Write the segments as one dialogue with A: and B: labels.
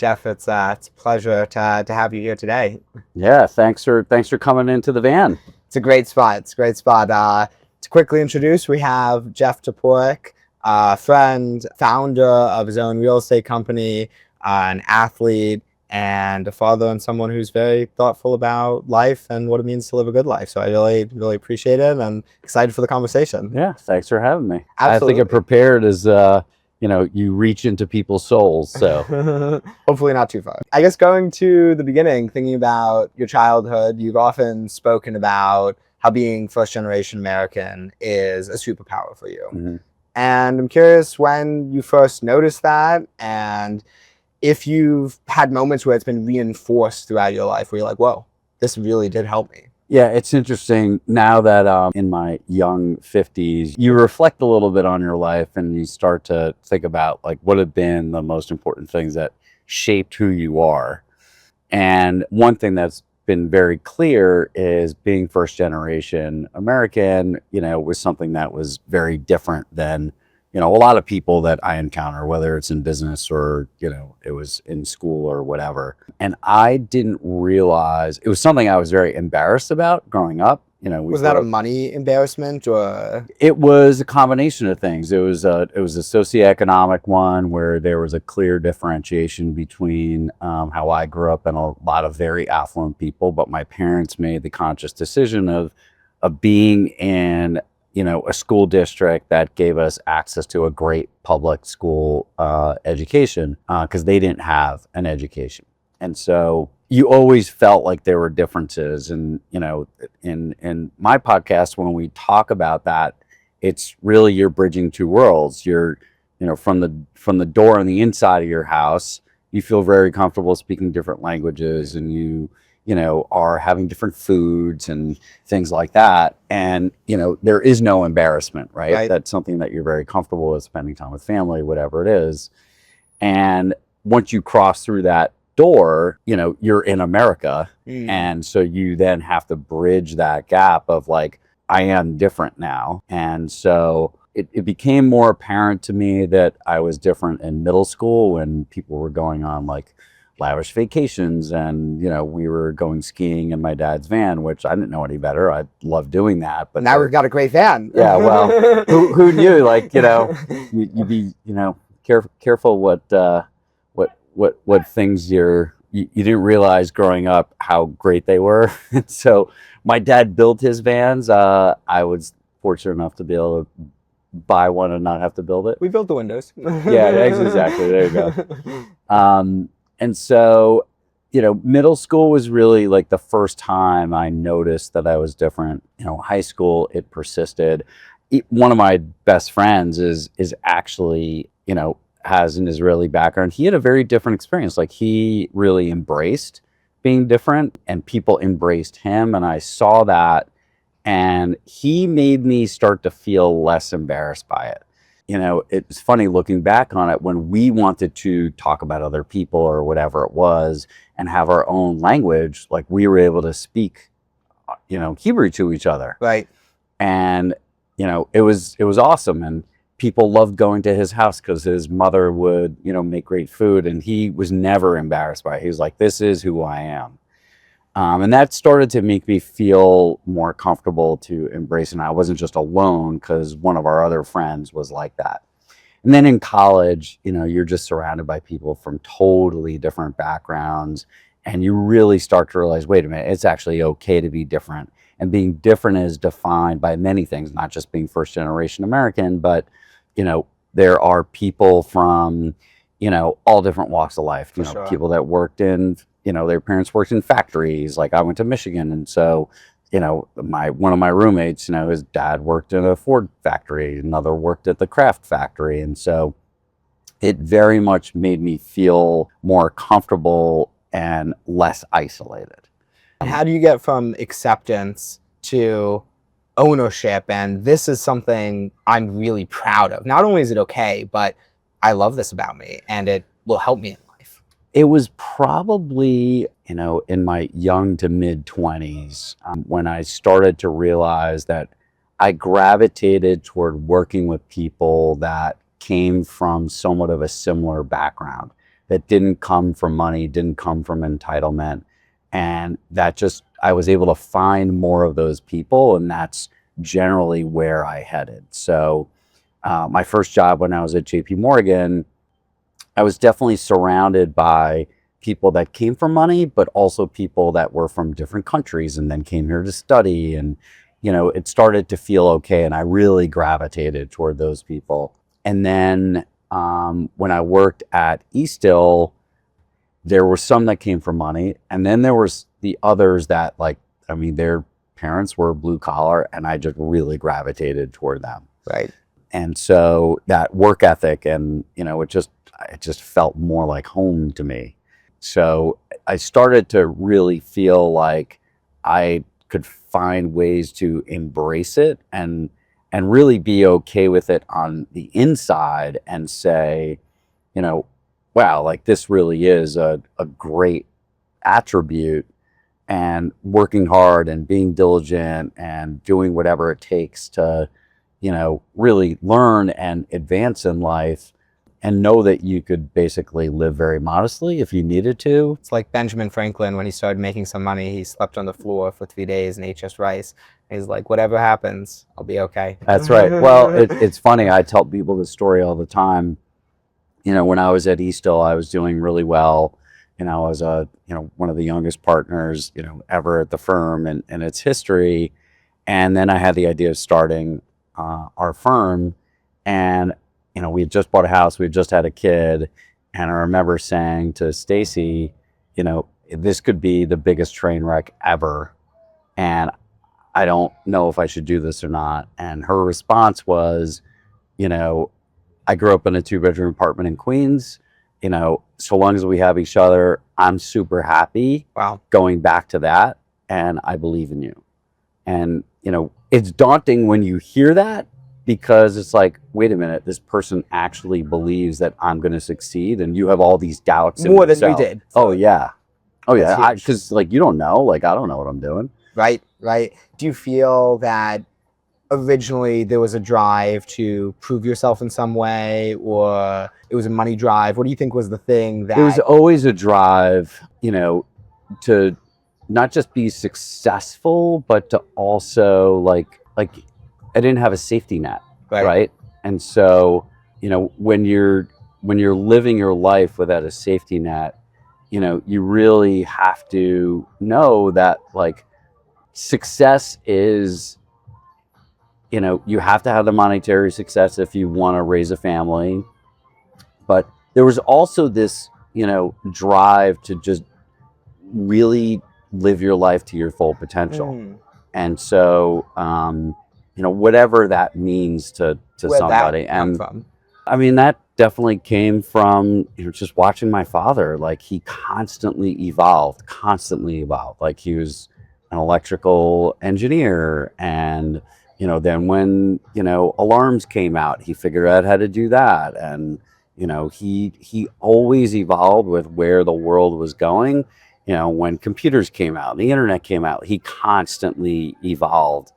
A: Jeff, it's a pleasure to have you here today.
B: Yeah, thanks for coming into the van.
A: It's a great spot. It's a great spot. To quickly introduce, we have Jeff Toporek, a friend, founder of his own real estate company, an athlete, and a father, and someone who's very thoughtful about life and what it means to live a good life. So I really, really appreciate it and excited for the conversation.
B: Yeah, thanks for having me.
A: Absolutely.
B: I think it prepared as you reach into people's souls. So
A: hopefully not too far. I guess going to the beginning, thinking about your childhood, you've often spoken about how being first generation American is a superpower for you.
B: Mhm.
A: And I'm curious when you first noticed that, and if you've had moments where it's been reinforced throughout your life where you're like, whoa, this really did help me.
B: Yeah, it's interesting now that in my young 50s, you reflect a little bit on your life and you start to think about like what have been the most important things that shaped who you are. And one thing that's been very clear is being first generation American, was something that was very different than, a lot of people that I encounter, whether it's in business or, it was in school or whatever. And I didn't realize it was something I was very embarrassed about growing up.
A: Was that a money embarrassment or?
B: It was a combination of things. It was a socioeconomic one where there was a clear differentiation between how I grew up and a lot of very affluent people, but my parents made the conscious decision of being in a school district that gave us access to a great public school education because they didn't have an education. And so you always felt like there were differences. And, in my podcast, when we talk about that, it's really you're bridging two worlds. You're, from the door on the inside of your house, you feel very comfortable speaking different languages, and you are having different foods and things like that. And, there is no embarrassment, right? That's something that you're very comfortable with, spending time with family, whatever it is. And once you cross through that door, you're in America. And so you then have to bridge that gap of like, I am different now. And so it became more apparent to me that I was different in middle school when people were going on like lavish vacations and we were going skiing in my dad's van, which I didn't know any better. I loved doing that, but
A: now we've got a great van.
B: Yeah, well, who knew? Like you'd be careful what things you didn't realize growing up how great they were. And so my dad built his vans. I was fortunate enough to be able to buy one and not have to build it.
A: We built the windows.
B: Yeah, exactly. There you go. And so, middle school was really like the first time I noticed that I was different. High school, it persisted. One of my best friends is actually, has an Israeli background. He had a very different experience. Like he really embraced being different and people embraced him. And I saw that, and he made me start to feel less embarrassed by it. It's funny looking back on it, when we wanted to talk about other people or whatever it was and have our own language, like we were able to speak, Hebrew to each other.
A: Right.
B: And, it was awesome. And people loved going to his house because his mother would, make great food, and he was never embarrassed by it. He was like, this is who I am. And that started to make me feel more comfortable to embrace it. And I wasn't just alone because one of our other friends was like that. And then in college, you're just surrounded by people from totally different backgrounds. And you really start to realize, wait a minute, it's actually okay to be different. And being different is defined by many things, not just being first generation American, but, there are people from, all different walks of life.
A: Sure.
B: People that worked in, their parents worked in factories. Like I went to Michigan, and so, one of my roommates, his dad worked in a Ford factory, another worked at the Kraft factory. And so it very much made me feel more comfortable and less isolated.
A: How do you get from acceptance to ownership? And this is something I'm really proud of. Not only is it okay, but I love this about me and it will help me in life.
B: It was probably, in my young to mid 20s when I started to realize that I gravitated toward working with people that came from somewhat of a similar background. that didn't come from money, didn't come from entitlement. And that just, I was able to find more of those people, and that's generally where I headed. So my first job when I was at JP Morgan, I was definitely surrounded by people that came from money, but also people that were from different countries and then came here to study. And, it started to feel okay. And I really gravitated toward those people. And then when I worked at Eastdil, there were some that came from money. And then there was the others that their parents were blue collar, and I just really gravitated toward them.
A: Right.
B: And so that work ethic and, it just felt more like home to me. So I started to really feel like I could find ways to embrace it and really be okay with it on the inside and say, wow, like this really is a great attribute, and working hard and being diligent and doing whatever it takes to, really learn and advance in life, and know that you could basically live very modestly if you needed to.
A: It's like Benjamin Franklin, when he started making some money, he slept on the floor for 3 days and ate just rice. He's like, whatever happens, I'll be okay.
B: That's right. Well, it's funny. I tell people this story all the time. When I was at Eastdil, I was doing really well. I was one of the youngest partners, ever at the firm in its history. And then I had the idea of starting our firm, and we had just bought a house, we had just had a kid, and I remember saying to Stacy, this could be the biggest train wreck ever, and I don't know if I should do this or not. And her response was, I grew up in a 2-bedroom apartment in Queens. So long as we have each other, I'm super happy.
A: Wow.
B: Going back to that, and I believe in you. And, it's daunting when you hear that, because it's like, wait a minute, this person actually believes that I'm going to succeed, and you have all these doubts.
A: More than you did.
B: Oh, yeah. Oh, yeah.
A: Because
B: you don't know. I don't know what I'm doing.
A: Right. Do you feel that originally there was a drive to prove yourself in some way, or it was a money drive? What do you think was the thing that...
B: It was always a drive, to not just be successful, but to also like I didn't have a safety net. Right. And so, when you're living your life without a safety net, you really have to know that success is, you have to have the monetary success if you want to raise a family. But there was also this, drive to just really live your life to your full potential. And so, whatever that means to somebody. And that definitely came from, just watching my father. He constantly evolved. He was an electrical engineer, and then when alarms came out, he figured out how to do that. And he always evolved with where the world was going. When computers came out, the internet came out, he constantly evolved.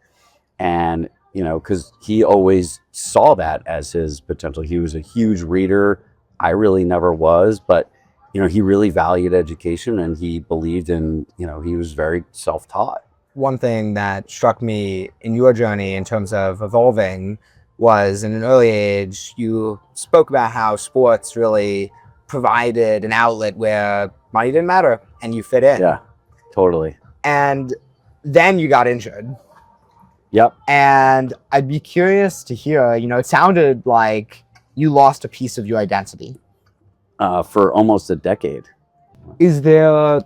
B: And because he always saw that as his potential. He was a huge reader. I really never was, but he really valued education, and he believed in, he was very self-taught.
A: One thing that struck me in your journey in terms of evolving was, in an early age, you spoke about how sports really provided an outlet where money didn't matter and you fit in.
B: Yeah, totally.
A: And then you got injured.
B: Yep.
A: And I'd be curious to hear, it sounded like you lost a piece of your identity.
B: For almost a decade.
A: Is there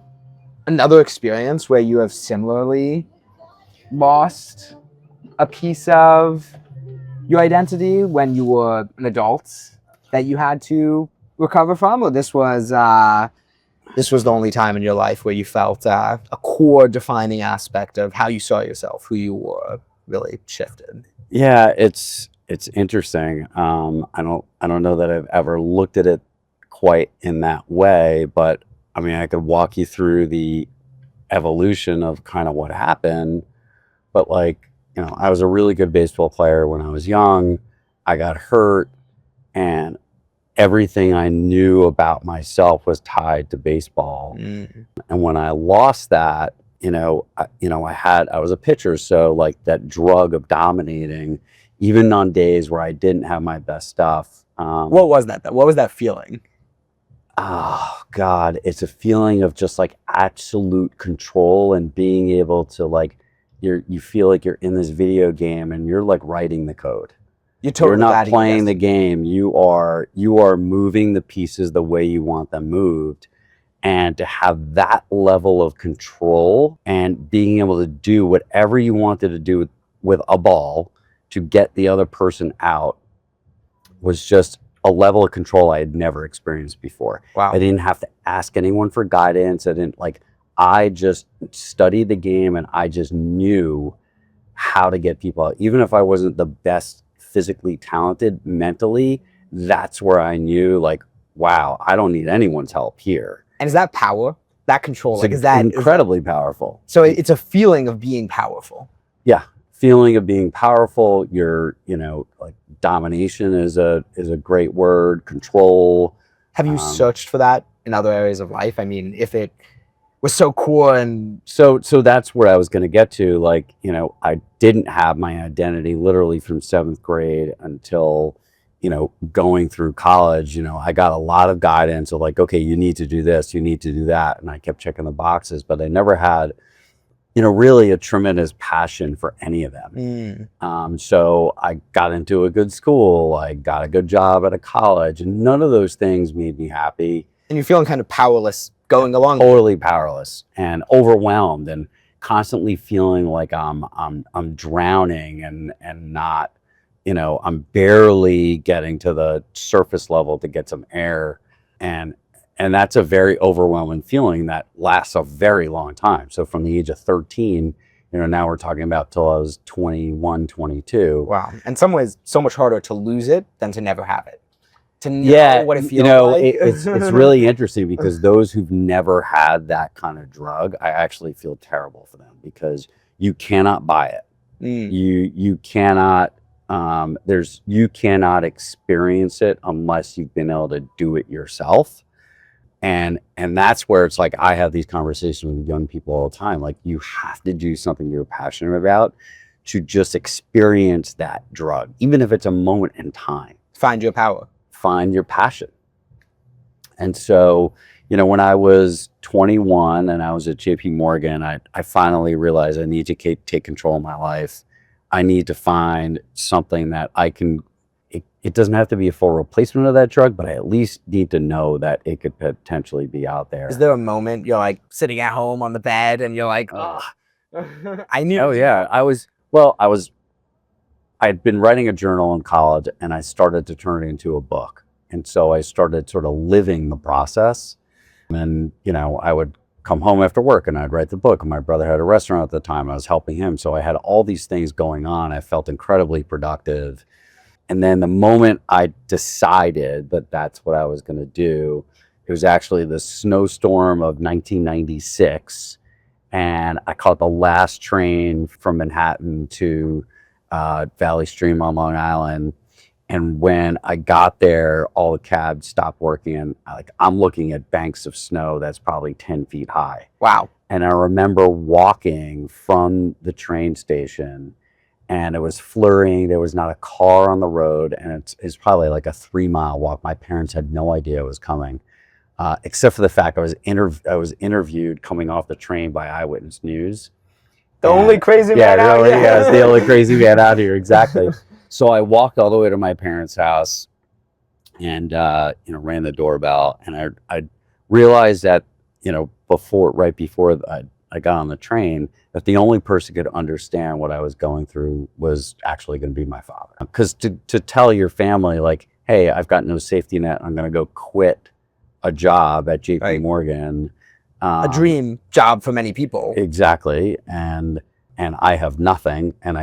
A: another experience where you have similarly lost a piece of your identity when you were an adult that you had to recover from? Or this was the only time in your life where you felt a core defining aspect of how you saw yourself, who you were, really shifted?
B: Yeah, it's interesting. I don't know that I've ever looked at it quite in that way, but I could walk you through the evolution of kind of what happened. But I was a really good baseball player when I was young. I got hurt, and everything I knew about myself was tied to baseball.
A: Mm.
B: And when I lost that, I was a pitcher, so like that drug of dominating, even on days where I didn't have my best stuff.
A: What was that though? What was that feeling?
B: Oh God, it's a feeling of just like absolute control and being able to like, you feel like you're in this video game and you're like writing the code.
A: You're
B: You're
A: totally
B: not
A: guiding
B: playing the
A: destiny.
B: game. You are moving the pieces the way you want them moved. And to have that level of control and being able to do whatever you wanted to do with a ball to get the other person out was just a level of control I had never experienced before.
A: Wow.
B: I didn't have to ask anyone for guidance. I just studied the game and I just knew how to get people out. Even if I wasn't the best physically talented, mentally, that's where I knew like, wow, I don't need anyone's help here.
A: And is that power? That control?
B: It's
A: Like, is that
B: incredibly powerful?
A: So it's a feeling of being powerful.
B: Yeah, feeling of being powerful. Like domination is a great word. Control.
A: Have you searched for that in other areas of life? I mean, if it was so cool and
B: so that's where I was going to get to. Like, I didn't have my identity literally from 7th grade until going through college. I got a lot of guidance of like, okay, you need to do this, you need to do that, and I kept checking the boxes, but I never had really a tremendous passion for any of them. So I got into a good school, I got a good job at a college, and none of those things made me happy.
A: And you're feeling kind of powerless going along.
B: Totally powerless and overwhelmed and constantly feeling like I'm drowning and not, I'm barely getting to the surface level to get some air. And that's a very overwhelming feeling that lasts a very long time. So from the age of 13, now we're talking about till I was 21, 22.
A: Wow. In some ways, so much harder to lose it than to never have it. To know what it feels like.
B: It's really interesting because those who've never had that kind of drug, I actually feel terrible for them because you cannot buy it. You cannot you cannot experience it unless you've been able to do it yourself. And that's where it's like I have these conversations with young people all the time. Like, you have to do something you're passionate about to just experience that drug, even if it's a moment in time.
A: Find your power.
B: Find your passion. And so, when I was 21 and I was at JP Morgan, I finally realized I need to take control of my life. I need to find something that I can, it doesn't have to be a full replacement of that drug, but I at least need to know that it could potentially be out there.
A: Is there a moment you're like sitting at home on the bed and you're like, oh, I knew.
B: Oh yeah. I'd been writing a journal in college and I started to turn it into a book. And so I started sort of living the process. And, I would come home after work and I'd write the book. And my brother had a restaurant at the time. I was helping him. So I had all these things going on. I felt incredibly productive. And then the moment I decided that that's what I was going to do, it was actually the snowstorm of 1996. And I caught the last train from Manhattan to Valley Stream on Long Island. And when I got there, all the cabs stopped working. And I'm looking at banks of snow that's probably 10 feet high.
A: Wow.
B: And I remember walking from the train station and it was flurrying. There was not a car on the road. And it's probably like a 3-mile walk. My parents had no idea it was coming, except for the fact I was interviewed coming off the train by Eyewitness News.
A: The only crazy man out here.
B: Yeah, it's the only crazy man out here, exactly. So I walked all the way to my parents' house and, rang the doorbell. And I realized that, right before I got on the train, that the only person who could understand what I was going through was actually going to be my father. Because to tell your family, like, hey, I've got no safety net, I'm going to go quit a job at JP Morgan.
A: A dream job for many people.
B: Exactly. And I have nothing and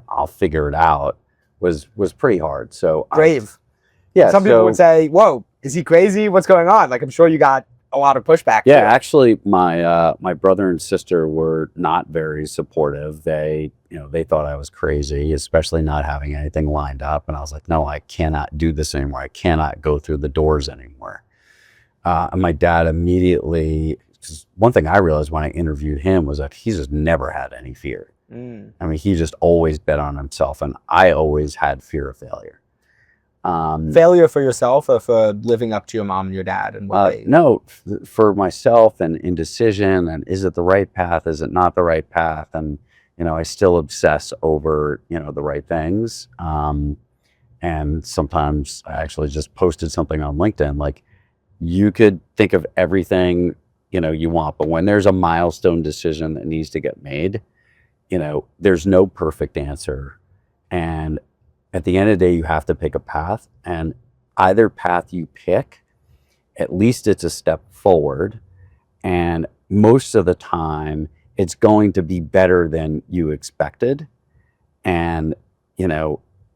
B: I'll figure it out was pretty hard. So
A: brave.
B: Yeah.
A: Some people would say, whoa, is he crazy? What's going on? Like, I'm sure you got a lot of pushback.
B: Yeah, actually, my brother and sister were not very supportive. They, they thought I was crazy, especially not having anything lined up. And I was like, no, I cannot do this anymore. I cannot go through the doors anymore. And my dad immediately, 'cause one thing I realized when I interviewed him was that he's just never had any fear. I mean, he just always bet on himself, and I always had fear of failure.
A: Failure for yourself or for living up to your mom and your dad? And
B: no, for myself, and indecision, and is it the right path? Is it not the right path? And, I still obsess over, the right things. And sometimes I actually just posted something on LinkedIn, like, you could think of everything, you want, but when there's a milestone decision that needs to get made, there's no perfect answer. And at the end of the day, you have to pick a path, and either path you pick, at least it's a step forward. And most of the time, it's going to be better than you expected. And,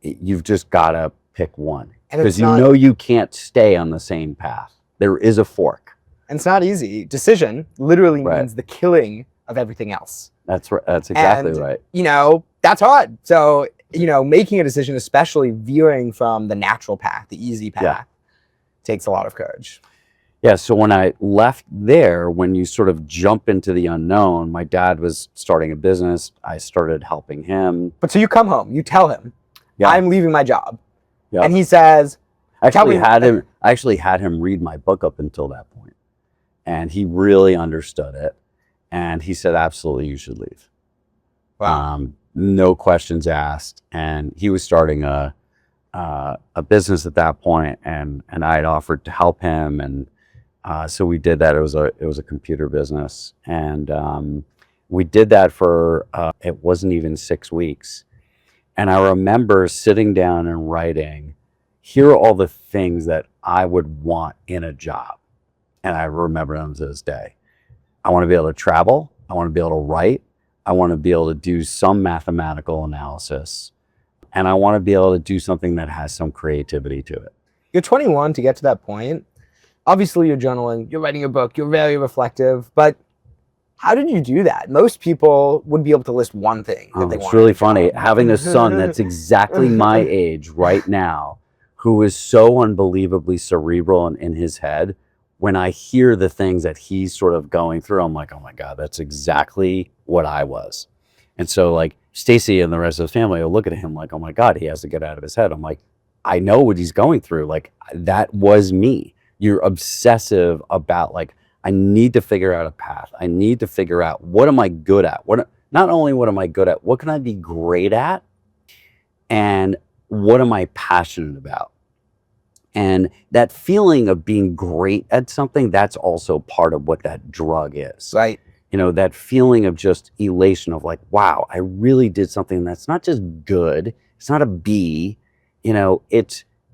B: you've just got to pick one, because you can't stay on the same path. There is a fork.
A: And it's not easy. Decision literally means the killing of everything else.
B: That's right. That's exactly right.
A: That's hard. So, making a decision, especially veering from the natural path, the easy path, takes a lot of courage.
B: Yeah. So when I left there, when you sort of jump into the unknown, my dad was starting a business. I started helping him.
A: But so you come home, you tell him, I'm leaving my job.
B: Yeah.
A: And he says,
B: I actually had him read my book up until that point. And he really understood it. And he said, absolutely, you should leave.
A: Wow.
B: No questions asked. And he was starting a business at that point, and I had offered to help him. And so we did that. It was a computer business. And we did that for, it wasn't even 6 weeks. And I remember sitting down and writing, here are all the things that I would want in a job. And I remember them to this day. I want to be able to travel. I want to be able to write. I want to be able to do some mathematical analysis. And I want to be able to do something that has some creativity to it.
A: You're 21 to get to that point. Obviously, you're journaling, you're writing a book, you're very reflective. But how did you do that? Most people would be able to list one thing that they want.
B: It's really funny. Having a son that's exactly my age right now, who is so unbelievably cerebral and in his head, when I hear the things that he's sort of going through, I'm like, oh my God, that's exactly what I was. And so like Stacy and the rest of the family will look at him like, oh my God, he has to get out of his head. I'm like, I know what he's going through. Like, that was me. You're obsessive about, like, I need to figure out a path. I need to figure out, what am I good at? Not only what am I good at, what can I be great at? And what am I passionate about? And that feeling of being great at something, that's also part of what that drug is.
A: Right.
B: That feeling of just elation of like, wow, I really did something that's not just good. It's not a B,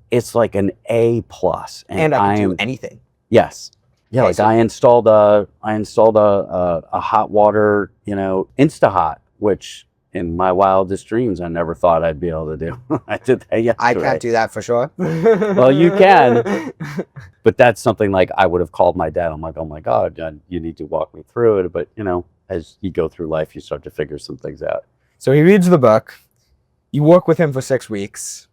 B: it's like an A plus.
A: And I can do anything.
B: Yes. Yeah. Okay, like so I installed a hot water, Insta-Hot, which in my wildest dreams, I never thought I'd be able to do. I did that yesterday.
A: I can't do that for sure.
B: Well, you can. But that's something like I would have called my dad. I'm like, oh my God, you need to walk me through it. But, as you go through life, you start to figure some things out.
A: So he reads the book. You work with him for 6 weeks.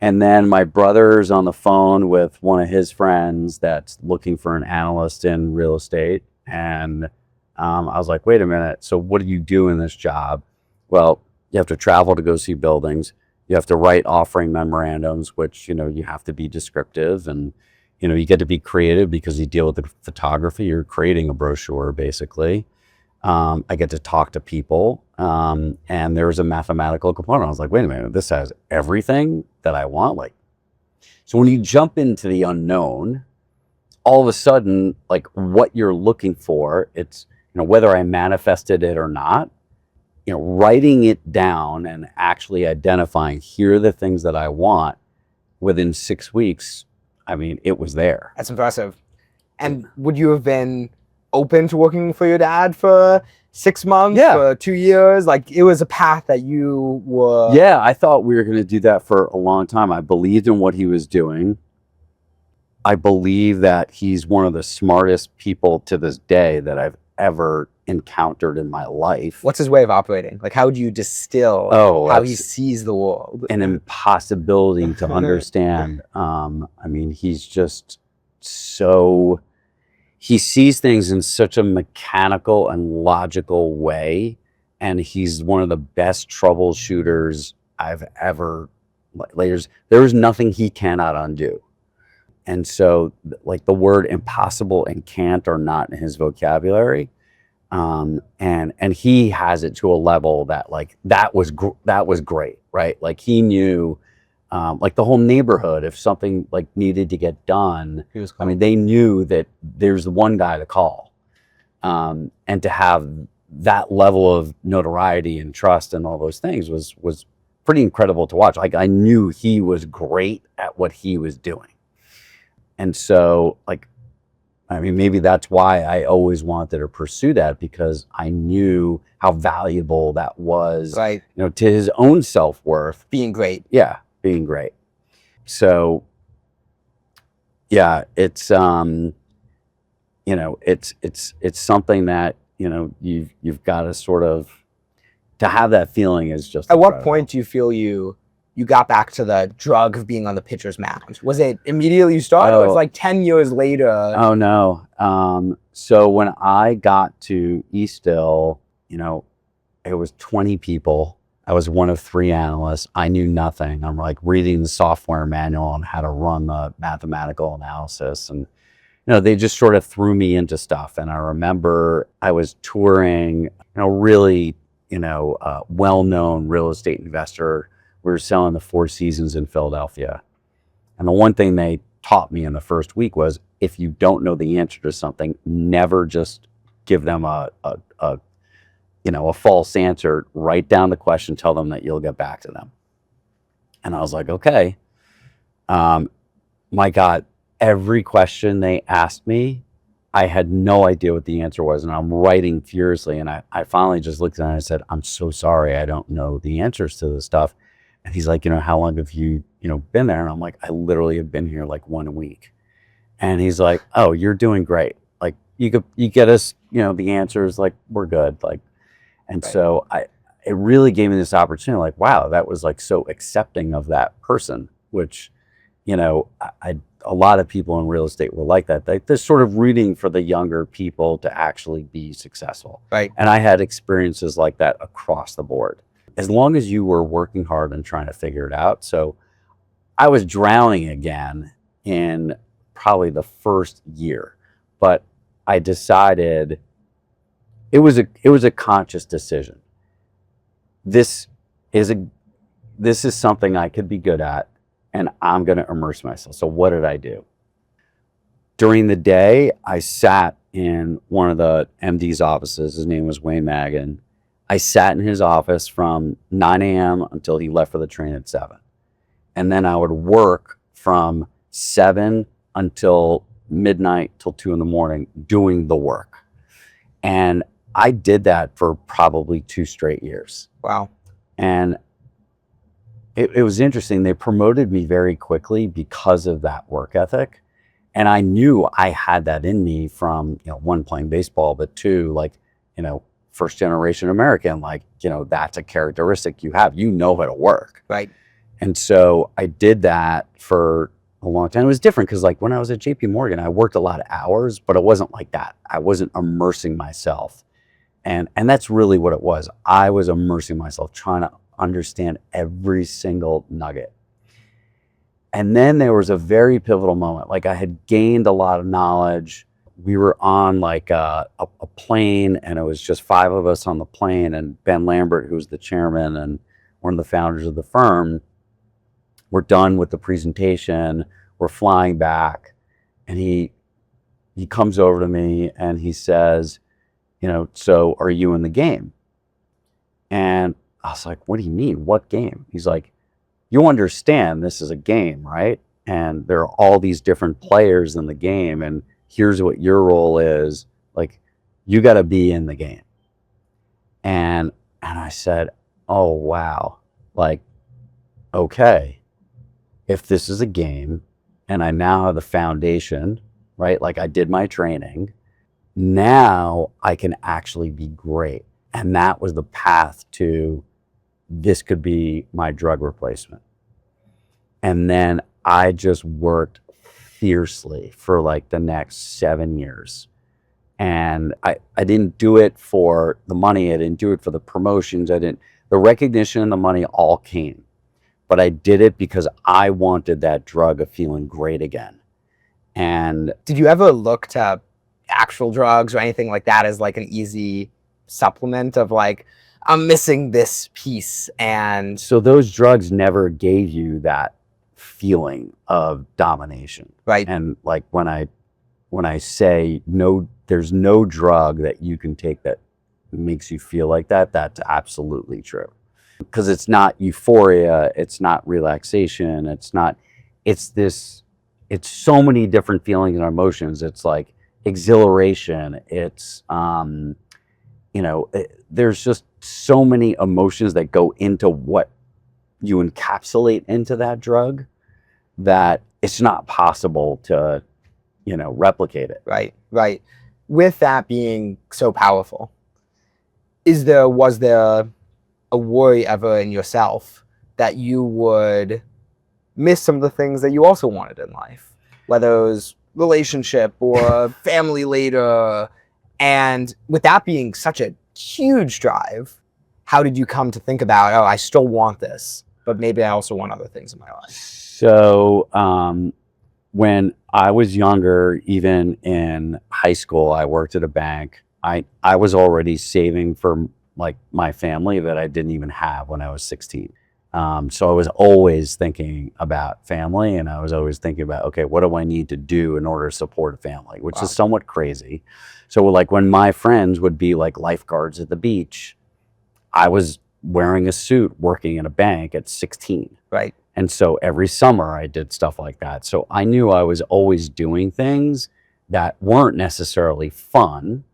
B: And then my brother's on the phone with one of his friends that's looking for an analyst in real estate. And I was like, wait a minute. So what do you do in this job? Well, you have to travel to go see buildings. You have to write offering memorandums, which, you have to be descriptive, and, you get to be creative because you deal with the photography. You're creating a brochure, basically. I get to talk to people, and there's a mathematical component. I was like, wait a minute, this has everything that I want. Like, so when you jump into the unknown, all of a sudden, like, what you're looking for, it's, whether I manifested it or not, writing it down and actually identifying, here are the things that I want, within 6 weeks, I mean, it was there.
A: That's impressive. And would you have been open to working for your dad for 6 months, for 2 years? Like, it was a path that you were...
B: Yeah, I thought we were going to do that for a long time. I believed in what he was doing. I believe that he's one of the smartest people to this day that I've ever encountered in my life.
A: What's his way of operating? Like, how do you distill how he sees the world?
B: An impossibility to understand. I mean, he's just so, he sees things in such a mechanical and logical way, and he's one of the best troubleshooters I've ever, there is nothing he cannot undo. And so, like, the word impossible and can't are not in his vocabulary. And he has it to a level that, like, that was great, right? Like, he knew, like, the whole neighborhood, if something like needed to get done, I mean, they knew that there's one guy to call. And to have that level of notoriety and trust and all those things was pretty incredible to watch. Like, I knew he was great at what he was doing. And so, like, I mean, maybe that's why I always wanted to pursue that, because I knew how valuable that was,
A: Right.
B: you know, to his own self-worth.
A: Being great.
B: Yeah, being great. So, yeah, it's, you know, it's something that, you know, you've got to sort of, to have that feeling is just
A: At what
B: incredible.
A: point do you feel you got back to the drug of being on the pitcher's mound? Was it immediately you started, or was it like 10 years later?
B: Oh, no. So when I got to Eastville, you know, it was 20 people. I was one of 3 analysts. I knew nothing. I'm like reading the software manual on how to run the mathematical analysis. And, you know, they just sort of threw me into stuff. And I remember I was touring, you know, really, you know, well-known real estate investor. We were selling the Four Seasons in Philadelphia. And the one thing they taught me in the first week was, if you don't know the answer to something, never just give them a you know, a false answer. Write down the question, tell them that you'll get back to them. And I was like, okay. My God, every question they asked me, I had no idea what the answer was. And I'm writing furiously. And I finally just looked at it and I said, I'm so sorry, I don't know the answers to this stuff. And he's like, you know, how long have you, you know, been there? And I'm like, I literally have been here like 1 week. And he's like, oh, you're doing great. Like, you get us, you know, the answers, like, we're good. Like, and
A: Right.
B: so it really gave me this opportunity, like, wow, that was like so accepting of that person, which, you know, a lot of people in real estate were like that. They're sort of rooting for the younger people to actually be successful.
A: Right.
B: And I had experiences like that across the board, as long as you were working hard and trying to figure it out. So I was drowning again in probably the first year, but I decided it was a conscious decision. This is something I could be good at, and I'm going to immerse myself. So what did I do? During the day, I sat in one of the MD's offices. His name was Wayne Magan. I sat in his office from 9 a.m. until he left for the train at 7. And then I would work from 7 until midnight till 2 in the morning doing the work. And I did that for probably 2 straight years.
A: Wow.
B: And it was interesting. They promoted me very quickly because of that work ethic. And I knew I had that in me from, you know, 1, playing baseball, but 2, like, you know, first generation American, like, you know, that's a characteristic you have. You know how to work.
A: Right.
B: And so I did that for a long time. It was different because, like, when I was at JP Morgan, I worked a lot of hours, but it wasn't like that. I wasn't immersing myself. And that's really what it was. I was immersing myself, trying to understand every single nugget. And then there was a very pivotal moment. Like, I had gained a lot of knowledge. We were on like a plane, and it was just 5 of us on the plane. And Ben Lambert, who was the chairman and one of the founders of the firm, we're done with the presentation. We're flying back, and he comes over to me and he says, you know, so are you in the game? And I was like, what do you mean? What game? He's like, you understand this is a game, right? And there are all these different players in the game, and here's what your role is. Like, you got to be in the game. And I said, oh, wow. Like, okay, if this is a game, and I now have the foundation, right? Like I did my training. Now I can actually be great. And that was the path to this could be my drug replacement. And then I just worked fiercely for like the next 7 years. And I didn't do it for the money. I didn't do it for the promotions. The recognition and the money all came. But I did it because I wanted that drug of feeling great again. And
A: did you ever look to actual drugs or anything like that as like an easy supplement of like, I'm missing this piece? And
B: so those drugs never gave you that feeling of domination.
A: Right.
B: And like when I say no, there's no drug that you can take that makes you feel like that, that's absolutely true. Because it's not euphoria, it's not relaxation, it's so many different feelings and emotions. It's like exhilaration, it's there's just so many emotions that go into what you encapsulate into that drug that it's not possible to replicate it.
A: Right. With that being so powerful, was there a worry ever in yourself that you would miss some of the things that you also wanted in life, whether it was relationship or family later? And with that being such a huge drive, how did you come to think about, oh, I still want this, but maybe I also want other things in my life?
B: So when I was younger, even in high school, I worked at a bank. I was already saving for like my family that I didn't even have when I was 16. So I was always thinking about family, and I was always thinking about, okay, what do I need to do in order to support a family, which is somewhat crazy. So like when my friends would be like lifeguards at the beach, I was wearing a suit working in a bank at 16.
A: Right.
B: And so every summer I did stuff like that. So I knew I was always doing things that weren't necessarily fun,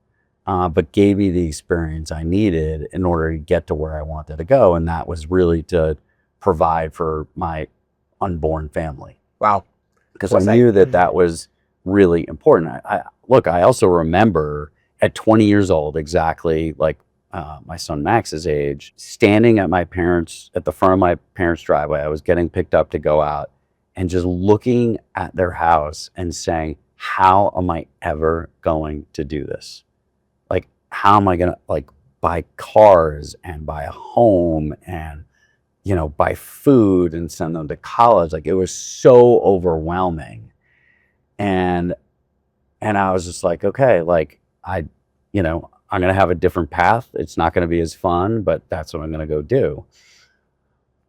B: but gave me the experience I needed in order to get to where I wanted to go. And that was really to provide for my unborn family.
A: Wow.
B: Because I knew that was really important. I also remember at 20 years old, exactly like my son Max's age, standing at the front of my parents' driveway. I was getting picked up to go out and just looking at their house and saying, how am I ever going to do this? Like, how am I going to like buy cars and buy a home and, buy food and send them to college? Like, it was so overwhelming. And I was just like, okay, like I'm going to have a different path. It's not going to be as fun, but that's what I'm going to go do.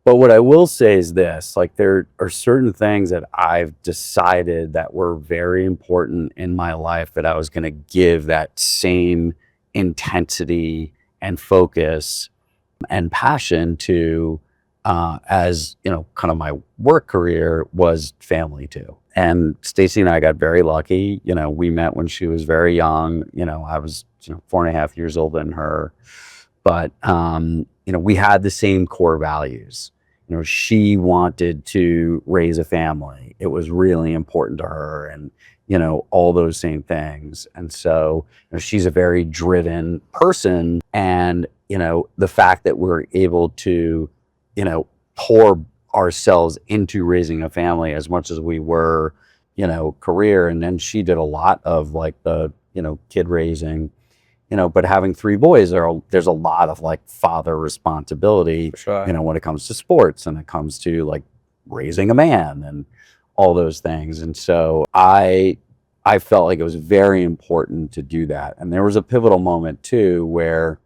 B: But what I will say is this, like there are certain things that I've decided that were very important in my life that I was going to give that same intensity and focus and passion to as, kind of my work career was family too. And Stacy and I got very lucky. We met when she was very young. I was 4.5 years older than her. But, we had the same core values. She wanted to raise a family. It was really important to her, and, all those same things. And so she's a very driven person. And, the fact that we're able to, pour ourselves into raising a family as much as we were, career. And then she did a lot of like the, kid raising, but having 3 boys, there's a lot of like father responsibility,
A: Sure.
B: When it comes to sports and it comes to like raising a man and all those things. And so I felt like it was very important to do that. And there was a pivotal moment too, where,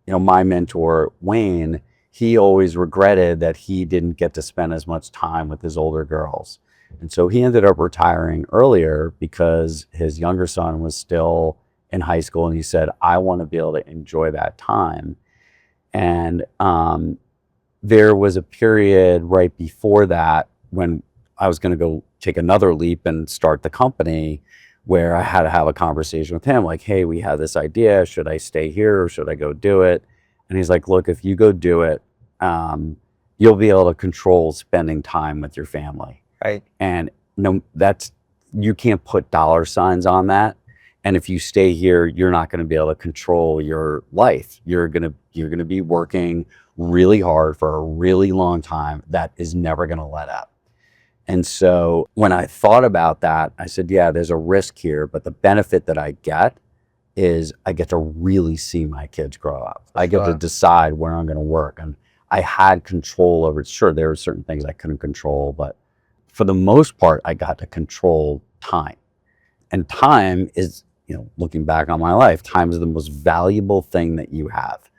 B: my mentor, Wayne, he always regretted that he didn't get to spend as much time with his older girls. And so he ended up retiring earlier because his younger son was still in high school. And he said, I want to be able to enjoy that time. And there was a period right before that when I was going to go take another leap and start the company, where I had to have a conversation with him. Like, hey, we have this idea. Should I stay here or should I go do it? And he's like, look, if you go do it, you'll be able to control spending time with your family.
A: Right.
B: And no, that's, you can't put dollar signs on that. And if you stay here, you're not going to be able to control your life. You're going to be working really hard for a really long time that is never going to let up. And so when I thought about that, I said, yeah, there's a risk here, but the benefit that I get is I get to really see my kids grow up. I get to decide where I'm going to work. And I had control over it. Sure, there were certain things I couldn't control, but for the most part, I got to control time. And time is, looking back on my life, time is the most valuable thing that you have.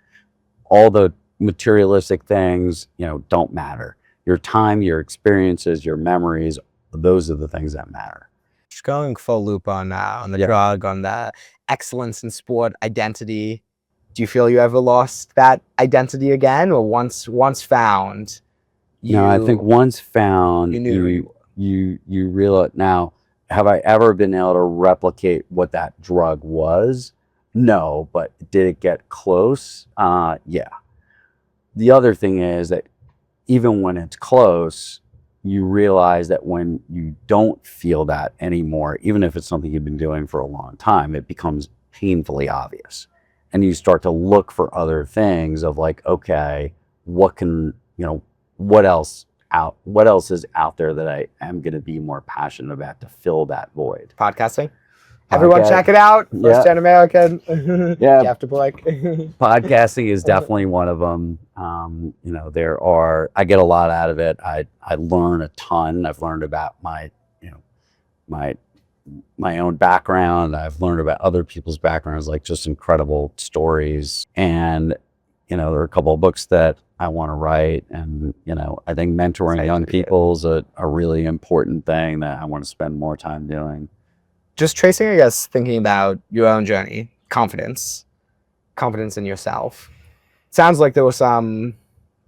B: All the materialistic things, don't matter. Your time, your experiences, your memories, those are the things that matter.
A: Just going full loop on the drug, on the excellence in sport identity. Do you feel you ever lost that identity again, or once found?
B: No, I think once found, you realize. Now, have I ever been able to replicate what that drug was? No, but did it get close? Yeah. The other thing is that even when it's close, you realize that when you don't feel that anymore, even if it's something you've been doing for a long time, it becomes painfully obvious. And you start to look for other things of like, okay, what else is out there that I am going to be more passionate about to fill that void?
A: Podcasting. Everyone check it out. First Gen American.
B: Yeah.
A: Jeff Toporek.
B: Podcasting is definitely one of them. I get a lot out of it. I learn a ton. I've learned about my own background. I've learned about other people's backgrounds, like just incredible stories. And, there are a couple of books that I want to write. And, I think mentoring young people is a really important thing that I want to spend more time doing.
A: Just tracing, I guess, thinking about your own journey, confidence in yourself. Sounds like there were some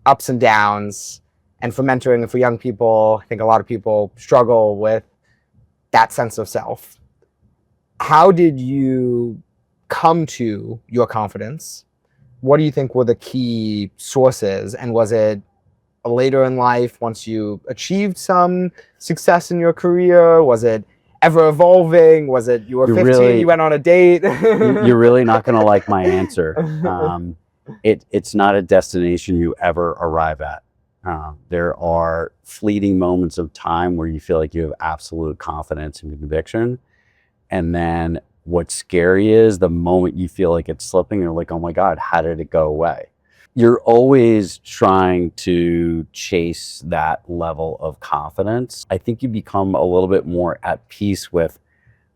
A: ups and downs. And for mentoring and for young people, I think a lot of people struggle with that sense of self. How did you come to your confidence? What do you think were the key sources? And was it later in life, once you achieved some success in your career? Was it ever evolving? Was it you were 15, you went on a date?
B: You're really not going to like my answer. It's not a destination you ever arrive at. There are fleeting moments of time where you feel like you have absolute confidence and conviction. And then what's scary is the moment you feel like it's slipping, you're like, oh my God, how did it go away? You're always trying to chase that level of confidence. I think you become a little bit more at peace with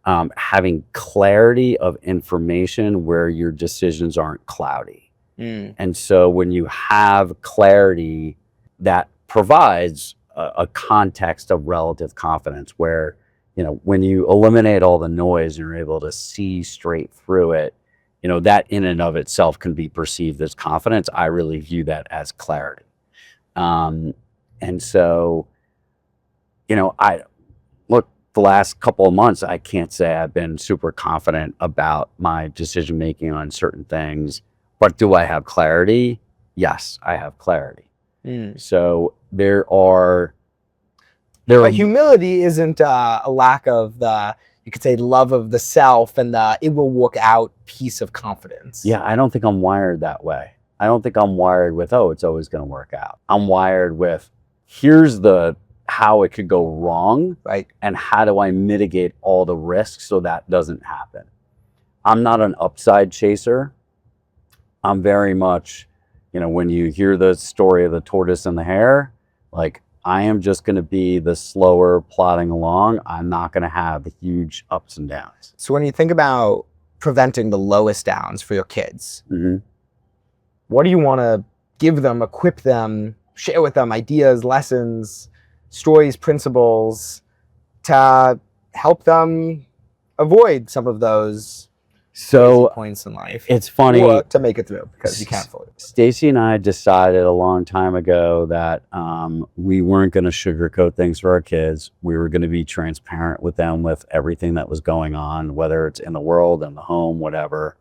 B: having clarity of information where your decisions aren't cloudy. And so when you have clarity, that provides a context of relative confidence where, when you eliminate all the noise and you're able to see straight through it, that in and of itself can be perceived as confidence. I really view that as clarity. And so, I look, the last couple of months, I can't say I've been super confident about my decision-making on certain things, but do I have clarity? Yes, I have clarity. So but
A: humility isn't a lack of you could say love of the self and it will work out piece of confidence.
B: Yeah, I don't think I'm wired that way. I don't think I'm wired with, it's always going to work out. I'm wired with, here's how it could go wrong,
A: right?
B: And how do I mitigate all the risks so that doesn't happen? I'm not an upside chaser. I'm very much, when you hear the story of the tortoise and the hare, like, I am just going to be the slower plodding along. I'm not going to have the huge ups and downs.
A: So when you think about preventing the lowest downs for your kids, what do you want to give them, equip them, share with them ideas, lessons, stories, principles to help them avoid some of those points in life?
B: It's funny,
A: or to make it through, because you can't avoid it.
B: Stacy and I decided a long time ago that we weren't going to sugarcoat things for our kids. We were going to be transparent with them with everything that was going on, whether it's in the world, in the home, whatever,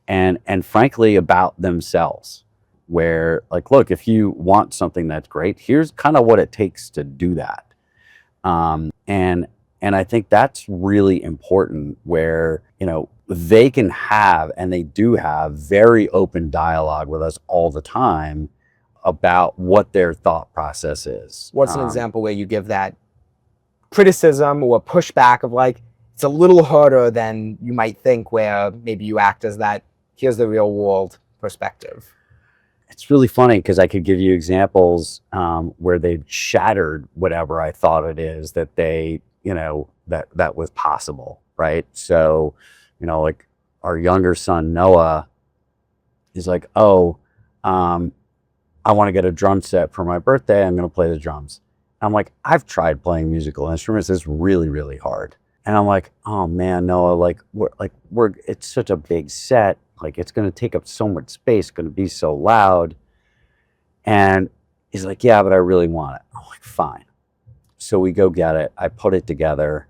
B: and frankly about themselves. Where, like, look, if you want something that's great, here's kind of what it takes to do that. And I think that's really important, where, they can have, and they do have, very open dialogue with us all the time about what their thought process is.
A: What's an example where you give that criticism or pushback of like, it's a little harder than you might think, where maybe you act as that, here's the real world perspective?
B: It's really funny because I could give you examples where they've shattered whatever I thought it is that they, that was possible, right? So, like our younger son, Noah, is like, oh, I want to get a drum set for my birthday. I'm going to play the drums. I'm like, I've tried playing musical instruments. It's really, really hard. And I'm like, oh man, Noah, it's such a big set. Like, it's going to take up so much space, going to be so loud. And he's like, yeah, but I really want it. I'm like, fine. So we go get it. I put it together.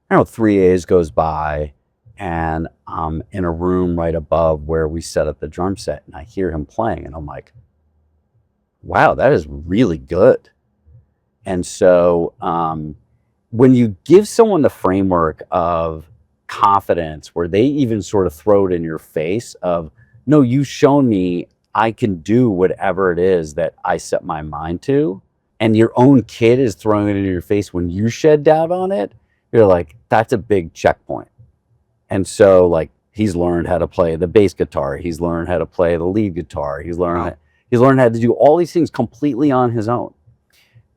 B: I don't know, 3 days goes by, and I'm in a room right above where we set up the drum set, and I hear him playing, and I'm like, wow, that is really good. And so when you give someone the framework of confidence, where they even sort of throw it in your face of, no, you've shown me I can do whatever it is that I set my mind to, and your own kid is throwing it in your face when you shed doubt on it, you're like, that's a big checkpoint. And so, like, he's learned how to play the bass guitar, he's learned how to play the lead guitar, he's learned how to do all these things completely on his own.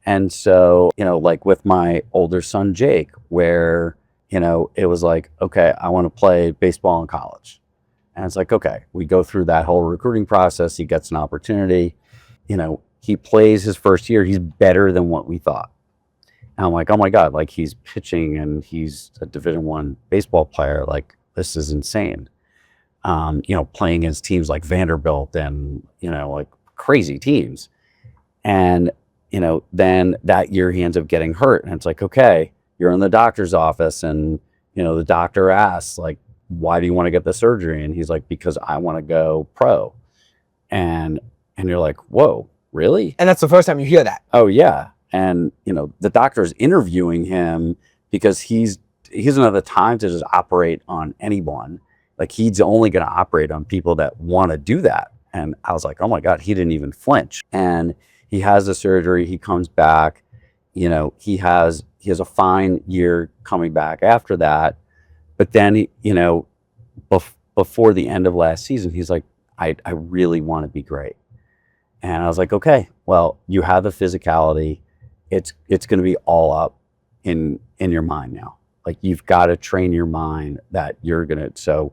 B: And so, like with my older son, Jake, where, it was like, okay, I want to play baseball in college. And it's like, okay, we go through that whole recruiting process. He gets an opportunity. He plays his first year. He's better than what we thought. And I'm like, oh my God, like, he's pitching and he's a Division I baseball player. Like, this is insane. Playing against teams like Vanderbilt and, like crazy teams. And, then that year he ends up getting hurt. And it's like, okay, you're in the doctor's office, and, the doctor asks, like, why do you want to get the surgery? And he's like, because I want to go pro. And you're like, whoa, really?
A: And that's the first time you hear that.
B: Oh yeah. And, the doctor's interviewing him because he doesn't have the time to just operate on anyone. Like, he's only going to operate on people that want to do that. And I was like, oh my God, he didn't even flinch. And he has the surgery, he comes back, he has a fine year coming back after that. But then, before the end of last season, he's like, I really want to be great. And I was like, okay, well, you have the physicality. It's going to be all up in your mind now. Like, you've got to train your mind that you're going to. So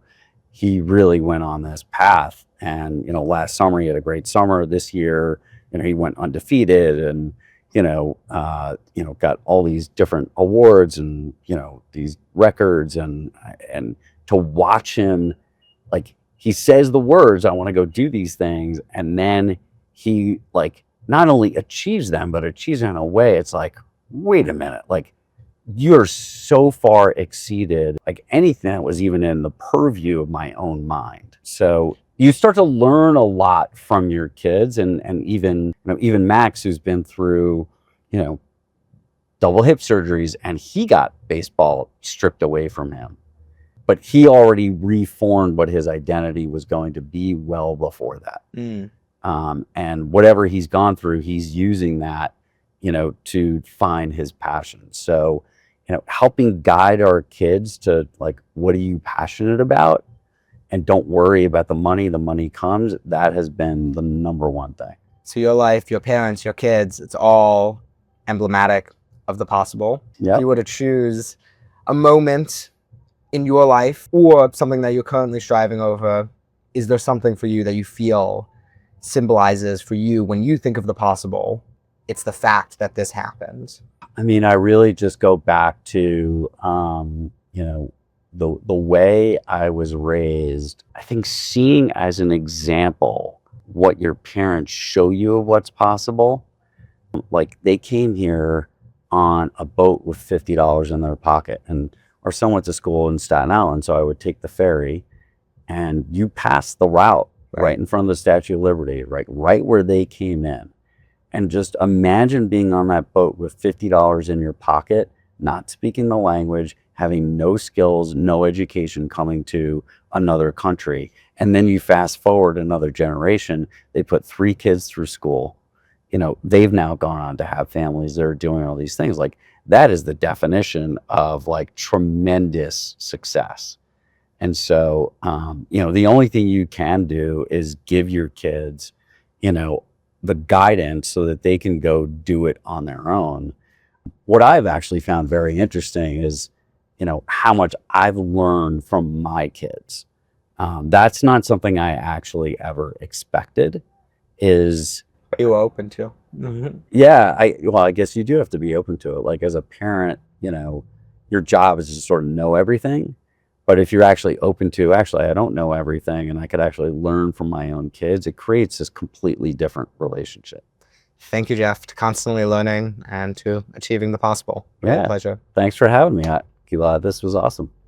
B: he really went on this path. And, last summer he had a great summer. This year, he went undefeated, and, got all these different awards and, these records, and to watch him, like, he says the words, I want to go do these things. And then he, like, not only achieves them, but achieves them in a way, it's like, wait a minute, like, you're so far exceeded, like, anything that was even in the purview of my own mind. So you start to learn a lot from your kids, and even, even Max, who's been through, double hip surgeries, and he got baseball stripped away from him. But he already reformed what his identity was going to be well before that. And whatever he's gone through, he's using that, to find his passion. So, helping guide our kids to, like, what are you passionate about? And don't worry about the money comes. That has been the number one thing.
A: So your life, your parents, your kids, it's all emblematic of the possible.
B: Yep.
A: If you were to choose a moment in your life or something that you're currently striving over, is there something for you that you feel symbolizes for you when you think of the possible? It's the fact that this happened.
B: I mean, I really just go back to, the way I was raised. I think seeing as an example what your parents show you of what's possible. Like, they came here on a boat with $50 in their pocket, and our son went to school in Staten Island, so I would take the ferry, and you pass the route right in front of the Statue of Liberty, right where they came in. And just imagine being on that boat with $50 in your pocket, not speaking the language, having no skills, no education, coming to another country. And then you fast forward another generation, they put 3 kids through school. They've now gone on to have families that are doing all these things. Like, that is the definition of like tremendous success. And so, the only thing you can do is give your kids, the guidance so that they can go do it on their own. What I've actually found very interesting is, how much I've learned from my kids. That's not something I actually ever expected. Is
A: You were open to.
B: Yeah, I guess you do have to be open to it. Like, as a parent, your job is to sort of know everything. But if you're actually open to, actually, I don't know everything, and I could actually learn from my own kids, it creates this completely different relationship.
A: Thank you, Jeff, to constantly learning and to achieving the possible. Real
B: Yeah.
A: pleasure.
B: Thanks for having me, Gilad. This was awesome.